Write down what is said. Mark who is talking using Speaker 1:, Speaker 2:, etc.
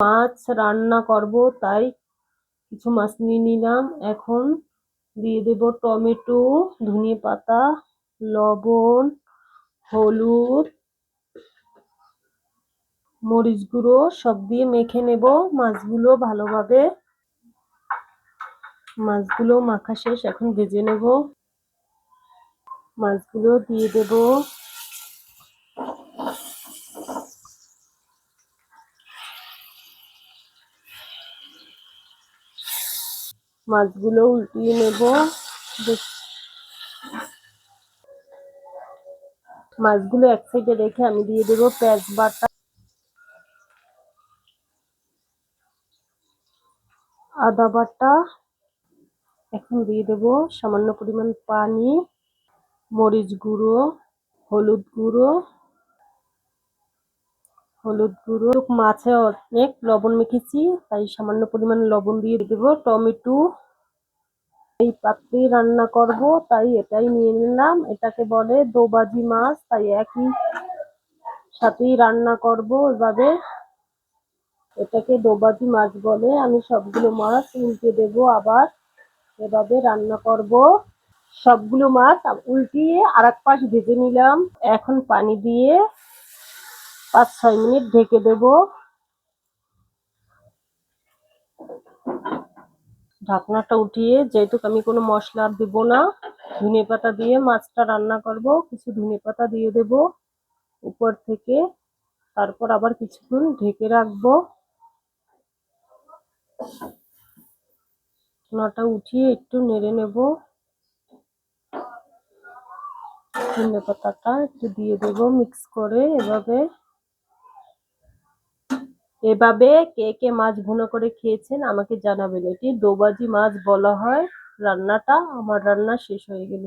Speaker 1: মাছ রান্না করব, তাই কিছু মাছ নিয়ে নিলাম। এখন দিয়ে দেব টমেটো, ধনিয়া পাতা, লবণ, হলুদ, মরিচ গুঁড়ো সব দিয়ে মেখে নেব মাছগুলো ভালোভাবে। মাছগুলো মাখা শেষ, এখন ভেজে নেব। মাছগুলো দিয়ে দেব। মাছগুলো উল্টিয়ে নেব। মাছগুলো এক সাইডে রেখে আমি দিয়ে দেব পেঁয়াজ বাটা, আদা বাটা। এখন দিয়ে দেব সামান্য পরিমাণ পানি, মরিচ গুঁড়ো, হলুদ গুঁড়ো, মাছে অনেক লবণ মেখেছি, তাই সামান্য পরিমাণ লবণ দিয়ে দেব। টমেটো, এই পাত্রে রান্না করব, তাই এটাই নিয়ে নিলাম। এটাকে বলে দোবাজি মাছ, তাই একই সাথেই রান্না করব। এভাবে এটাকে দোবাজি মাছ বলে। আমি সবগুলো মাছ উল্টে দেব, আবার এভাবে রান্না করব। সবগুলো মাছ উল্টিয়ে আর এক পাশ ভেজে নিলাম। এখন পানি দিয়ে 5-6 মিনিট ঢেকে দেব। ঢাকনাটা উঠিয়ে, যেহেতু আমি কোনো মশলা দেব না, ধনেপাতা দিয়ে মাছটা রান্না করব, কিছু ধনেপাতা দিয়ে দেব উপর থেকে। তারপর আবার কিছুক্ষণ ঢেকে রাখবো। ঢাকনাটা উঠিয়ে একটু নেড়ে নেব। ধনেপাতাটা একটু দিয়ে দেব মিক্স করে। এভাবে কে কে মাছ ভুনা করে খেয়েছেন আমাকে জানাবেন। এটি দোবাজি মাছ বলা হয়। রান্নাটা আমার রান্না শেষ হয়ে গেল।